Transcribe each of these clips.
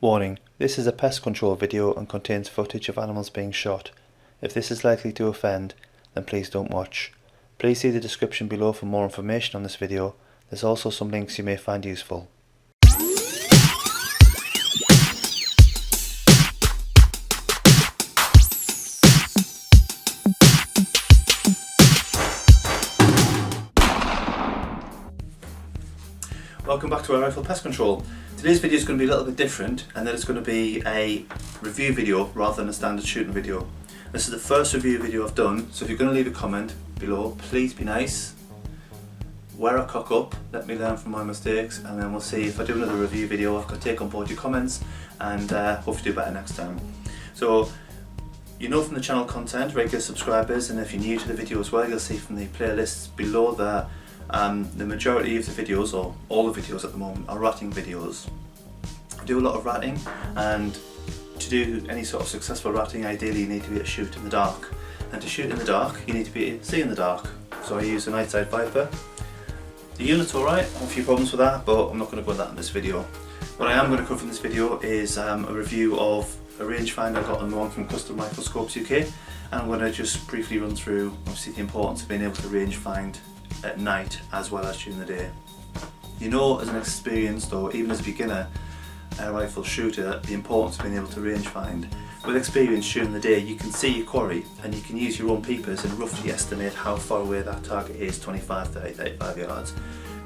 Warning, this is a pest control video and contains footage of animals being shot. If this is likely to offend, then please don't watch. Please see the description below for more information on this video. There's also some links you may find useful. Welcome back to our rifle pest control. Today's video is going to be a little bit different, and that it's going to be a review video rather than a standard shooting video. This is the first review video I've done, so if you're going to leave a comment below, please be nice, wear a cock up, let me learn from my mistakes, and then we'll see if I do another review video. I've got to take on board your comments and hopefully do better next time. So you know from the channel content, regular subscribers, and if you're new to the video as well, you'll see from the playlists below there. The majority of the videos, or all the videos at the moment, are ratting videos. I do a lot of ratting, and to do any sort of successful ratting, ideally you need to be able to shoot in the dark. And to shoot in the dark, you need to be able to see in the dark. So I use a night sight Viper. The unit's alright, I have a few problems with that, but I'm not going to go into that in this video. What I am going to cover in this video is a review of a rangefinder I got on loan from Custom Rifle Scopes UK, and I'm going to just briefly run through obviously the importance of being able to rangefind at night as well as during the day. You know, as an experienced or even as a beginner rifle shooter, the importance of being able to rangefind. With experience during the day, you can see your quarry and you can use your own peepers and roughly estimate how far away that target is, 25, 30, 35 yards.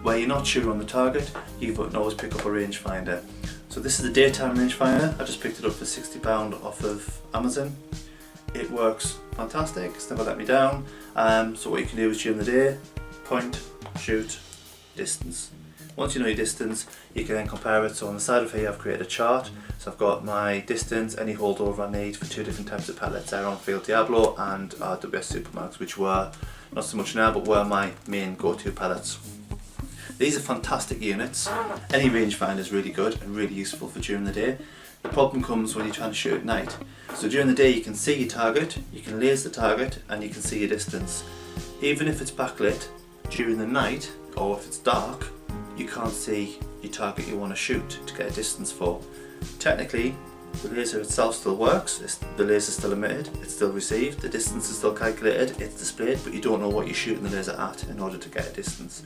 Where you're not sure on the target, you can always pick up a rangefinder. So this is a daytime rangefinder. I just picked it up for £60 off of Amazon. It works fantastic, it's never let me down. So what you can do is during the day, point, shoot, distance. Once you know your distance, you can then compare it. So on the side of here I've created a chart. So I've got my distance, any holdover I need for two different types of pellets, Aeron Field Diablo and RWS Supermax, which were, not so much now, but were my main go-to pellets. These are fantastic units. Any rangefinder is really good and really useful for during the day. The problem comes when you're trying to shoot at night. So during the day you can see your target, you can laser the target, and you can see your distance. Even if it's backlit, during the night, or if it's dark, you can't see your target you want to shoot to get a distance for. Technically, the laser itself still works, the laser is still emitted, it's still received, the distance is still calculated, it's displayed, but you don't know what you're shooting the laser at in order to get a distance.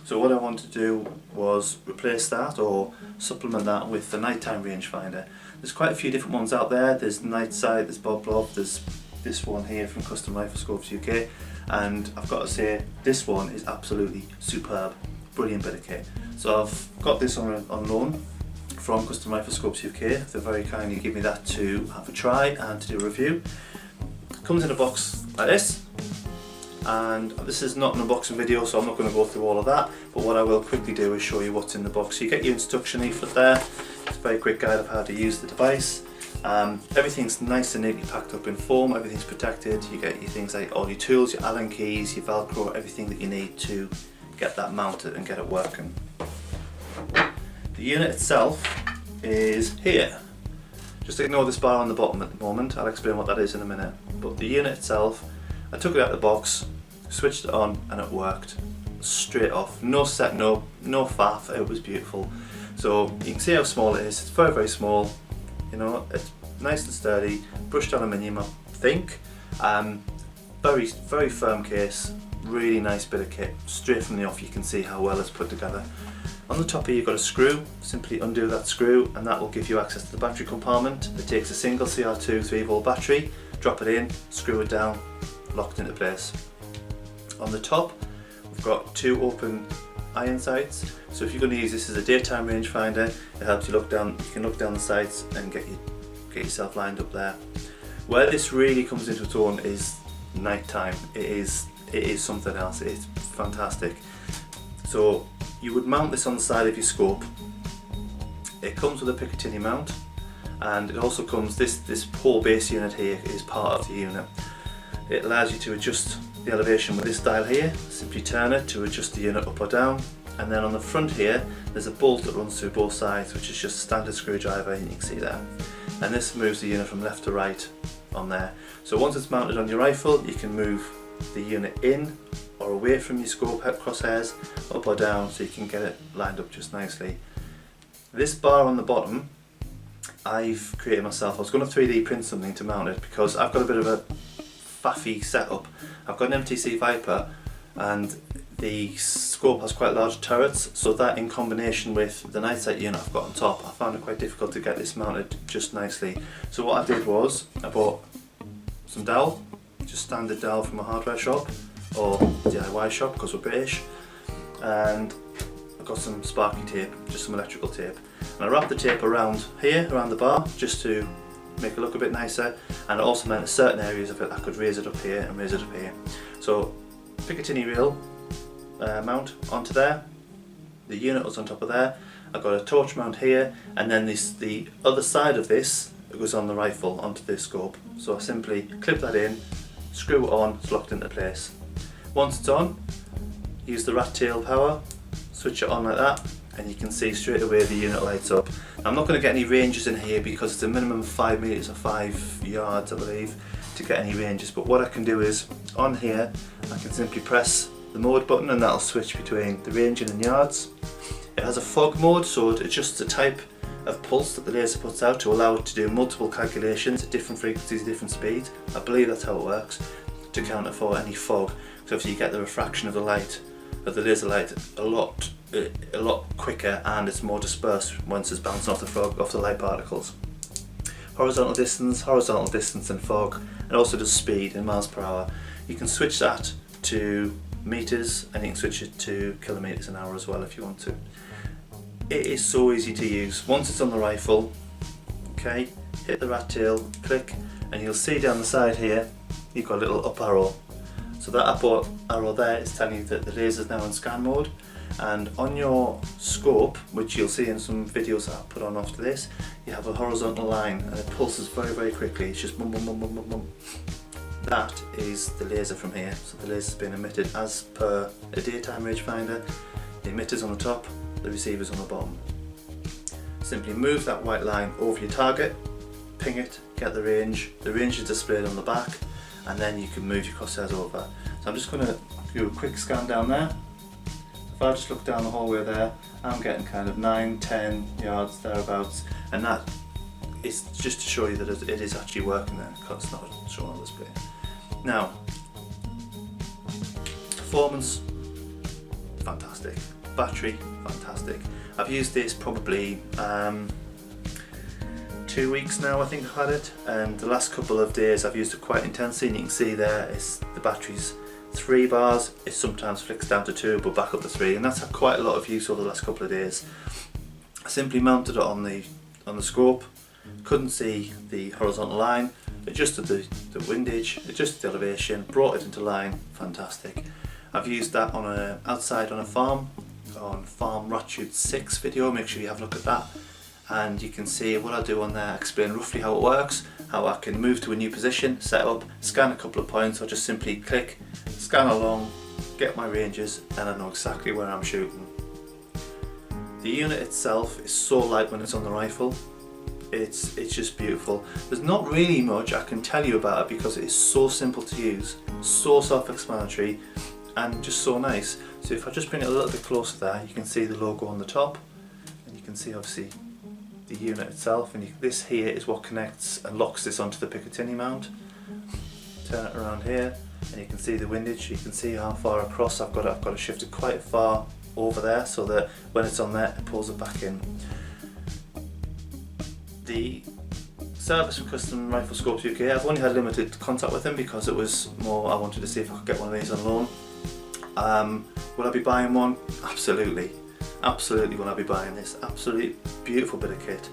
So what I wanted to do was replace that or supplement that with the nighttime rangefinder. There's quite a few different ones out there. There's Night Sight, there's Bob Blob, there's this one here from Custom Rifle Scopes UK, and I've got to say this one is absolutely superb, brilliant bit of kit. So I've got this on loan from Custom Rifle Scopes UK. They're very kindly give me that to have a try and to do a review. It comes in a box like this, and this is not an unboxing video, so I'm not going to go through all of that, but what I will quickly do is show you what's in the box. So you get your instruction leaflet there, it's a very quick guide of how to use the device. Everything's nice and neatly packed up in foam, everything's protected. You get your things like all your tools, your Allen keys, your Velcro, everything that you need to get that mounted and get it working. The unit itself is here. Just ignore this bar on the bottom at the moment, I'll explain what that is in a minute. But the unit itself, I took it out of the box, switched it on, and it worked straight off. No setting up, no faff, it was beautiful. So you can see how small it is, it's very, very small. You know, it's nice and sturdy, brushed aluminium I think. Very, very firm case, really nice bit of kit. Straight from the off you can see how well it's put together. On the top here you've got a screw, simply undo that screw and that will give you access to the battery compartment. It takes a single CR2 3-volt battery, drop it in, screw it down, locked into place. On the top we've got two open iron sights, so if you're going to use this as a daytime rangefinder, it helps you look down. You can look down the sights and get yourself lined up there. Where this really comes into its own is nighttime. It is something else. It's fantastic. So you would mount this on the side of your scope. It comes with a Picatinny mount, and it also comes, this whole base unit here is part of the unit. It allows you to adjust the elevation with this dial here. Simply turn it to adjust the unit up or down, and then on the front here there's a bolt that runs through both sides, which is just a standard screwdriver, and you can see there. And this moves the unit from left to right on there. So once it's mounted on your rifle, you can move the unit in or away from your scope crosshairs, up or down, so you can get it lined up just nicely. This bar on the bottom I've created myself. I was going to 3D print something to mount it because I've got a bit of a faffy setup. I've got an MTC Viper and the scope has quite large turrets, so that in combination with the night sight unit I've got on top, I found it quite difficult to get this mounted just nicely. So what I did was I bought some dowel, just standard dowel from a hardware shop or DIY shop because we're British, and I got some sparky tape, just some electrical tape, and I wrapped the tape around here, around the bar, just to make it look a bit nicer, and it also meant that certain areas of it I could raise it up here and raise it up here. So Picatinny reel mount onto there, the unit was on top of there, I've got a torch mount here, and then the other side of this goes on the rifle onto this scope. So I simply clip that in, screw it on, it's locked into place. Once it's on, use the rat tail power, switch it on like that, and you can see straight away the unit lights up. Now, I'm not going to get any ranges in here because it's a minimum of 5 metres or 5 yards I believe to get any ranges, but what I can do is on here I can simply press the mode button and that'll switch between the ranging and yards. It has a fog mode, so it adjusts the type of pulse that the laser puts out to allow it to do multiple calculations at different frequencies, different speeds. I believe that's how it works, to counter for any fog. So if you get the refraction of the light, of the laser light, a lot quicker, and it's more dispersed once it's bouncing off the fog, off the light particles. Horizontal distance and fog, and also does speed in miles per hour. You can switch that to meters, and you can switch it to kilometers an hour as well if you want to. It is so easy to use. Once it's on the rifle, okay, hit the rat tail, click, and you'll see down the side here you've got a little up arrow. So that up arrow there is telling you that the laser is now in scan mode, and on your scope, which you'll see in some videos that I'll put on after this, you have a horizontal line and it pulses very, very quickly. It's just boom, boom, boom, boom, boom, boom. That is the laser from here. So the laser's been emitted as per a daytime rangefinder. The emitter's on the top, the receiver's on the bottom. Simply move that white line over your target, ping it, get the range. The range is displayed on the back, and then you can move your crosshairs over. So I'm just going to do a quick scan down there. If I just look down the hallway there, I'm getting kind of 9-10 yards thereabouts, and that is just to show you that it is actually working there, because it's not showing on display. Now, performance, fantastic. Battery, fantastic. I've used this probably 2 weeks now, I think I've had it, and the last couple of days I've used it quite intensely, and you can see there the battery's 3 bars. It sometimes flicks down to 2 but back up to 3, and that's had quite a lot of use over the last couple of days. I simply mounted it on the scope, couldn't see the horizontal line, adjusted the windage, adjusted the elevation, brought it into line. Fantastic. I've used that outside on a farm, on Farm Ratchet 6 video, make sure you have a look at that, and you can see what I do on there. I explain roughly how it works, how I can move to a new position, set up, scan a couple of points, or just simply click, scan along, get my ranges, and I know exactly where I'm shooting. The unit itself is so light when it's on the rifle. It's just beautiful. There's not really much I can tell you about it because it is so simple to use, so self-explanatory, and just so nice. So if I just bring it a little bit closer there, you can see the logo on the top, and you can see obviously the unit itself, and this here is what connects and locks this onto the Picatinny mount. Turn it around here and you can see the windage, you can see how far across I've got to shift it quite far over there so that when it's on there it pulls it back in. The service from Custom Rifle Scopes UK, I've only had limited contact with them because it was more I wanted to see if I could get one of these on loan. Will I be buying one? Absolutely. Absolutely will I be buying this. Absolutely beautiful bit of kit,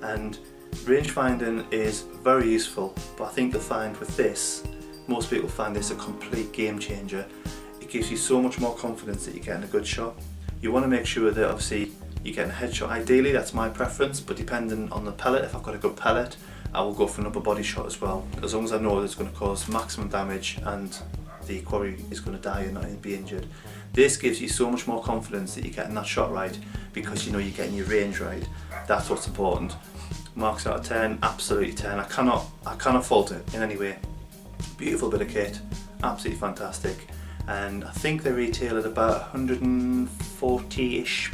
and range finding is very useful, but I think you'll find with this, most people find this a complete game changer. It gives you so much more confidence that you're getting a good shot. You want to make sure that obviously you're getting a headshot. Ideally, that's my preference, but depending on the pellet, if I've got a good pellet, I will go for an upper body shot as well, as long as I know that it's going to cause maximum damage and the quarry is going to die and not be injured. This gives you so much more confidence that you're getting that shot right, because you know you're getting your range right. That's what's important. Marks out of 10, absolutely 10. I cannot fault it in any way. Beautiful bit of kit, absolutely fantastic, and I think they retail at about £140-ish,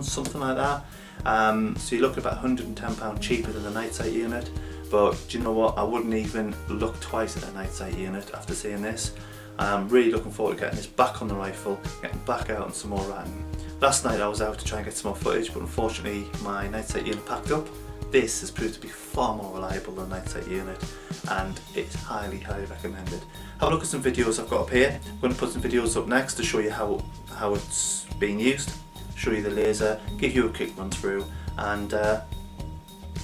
something like that. So you look about £110 cheaper than the night sight unit, but do you know what, I wouldn't even look twice at a night sight unit after seeing this. I'm really looking forward to getting this back on the rifle, getting back out on some more ratting. Last night I was out to try and get some more footage, but unfortunately my night sight unit packed up. This has proved to be far more reliable than the night sight unit, and it's highly recommended. Have a look at some videos I've got up here. I'm going to put some videos up next to show you how it's being used, show you the laser, give you a quick run through, and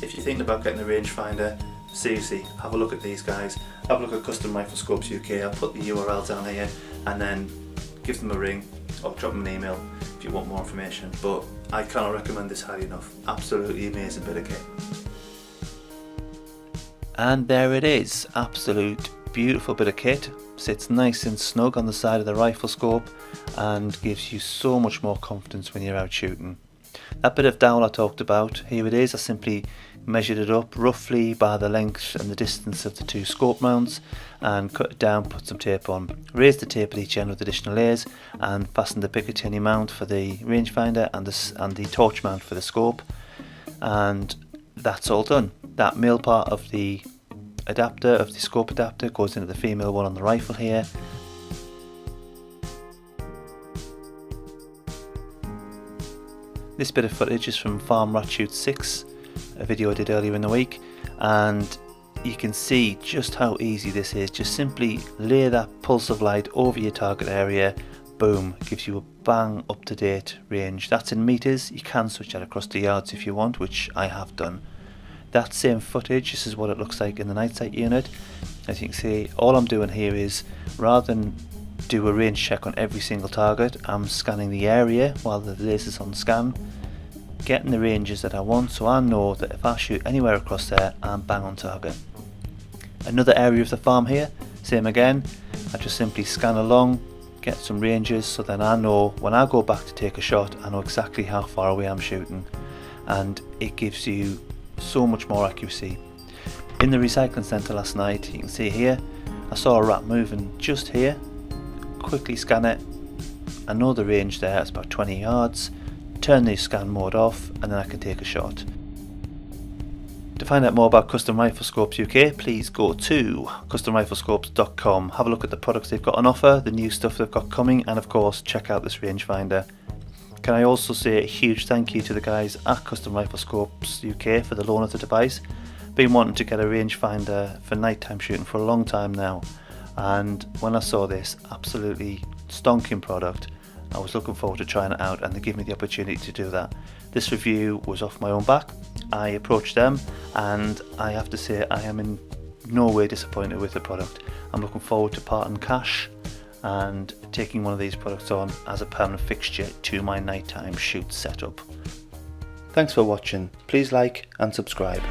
if you're thinking about getting a rangefinder, seriously, have a look at these guys. Have a look at Custom Rifle Scopes UK. I'll put the URL down here, and then give them a ring or drop them an email if you want more information. But I cannot recommend this highly enough. Absolutely amazing bit of kit. And there it is, absolute beautiful bit of kit. Sits nice and snug on the side of the rifle scope and gives you so much more confidence when you're out shooting. That bit of dowel I talked about, here it is. I simply measured it up roughly by the length and the distance of the two scope mounts and cut it down, put some tape on, raised the tape at each end with additional layers and fastened the Picatinny mount for the rangefinder and the torch mount for the scope, and that's all done. That male part of the adapter, of the scope adapter, goes into the female one on the rifle here. This bit of footage is from Farm Rat Shoot 6, a video I did earlier in the week, and you can see just how easy this is. Just simply lay that pulse of light over your target area, boom, gives you a bang up to date range. That's in meters. You can switch that across to yards if you want, which I have done. That same footage, this is what it looks like in the night sight unit. As you can see, all I'm doing here is, rather than do a range check on every single target, I'm scanning the area while the laser's on scan, getting the ranges that I want, so I know that if I shoot anywhere across there, I'm bang on target. Another area of the farm here, same again. I just simply scan along, get some ranges, so then I know when I go back to take a shot, I know exactly how far away I'm shooting, and it gives you so much more accuracy. In the recycling centre last night, you can see here, I saw a rat moving just here. Quickly scan it, I know the range there, it's about 20 yards, turn the scan mode off, and then I can take a shot. To find out more about Custom Rifle Scopes UK, please go to customriflescopes.com, have a look at the products they've got on offer, the new stuff they've got coming, and of course check out this rangefinder. Can I also say a huge thank you to the guys at Custom Rifle Scopes UK for the loan of the device. Been wanting to get a rangefinder for nighttime shooting for a long time now, and when I saw this absolutely stonking product, I was looking forward to trying it out, and they gave me the opportunity to do that. This review was off my own back. I approached them, and I have to say I am in no way disappointed with the product. I'm looking forward to parting cash and taking one of these products on as a permanent fixture to my nighttime shoot setup. Thanks for watching. Please like and subscribe.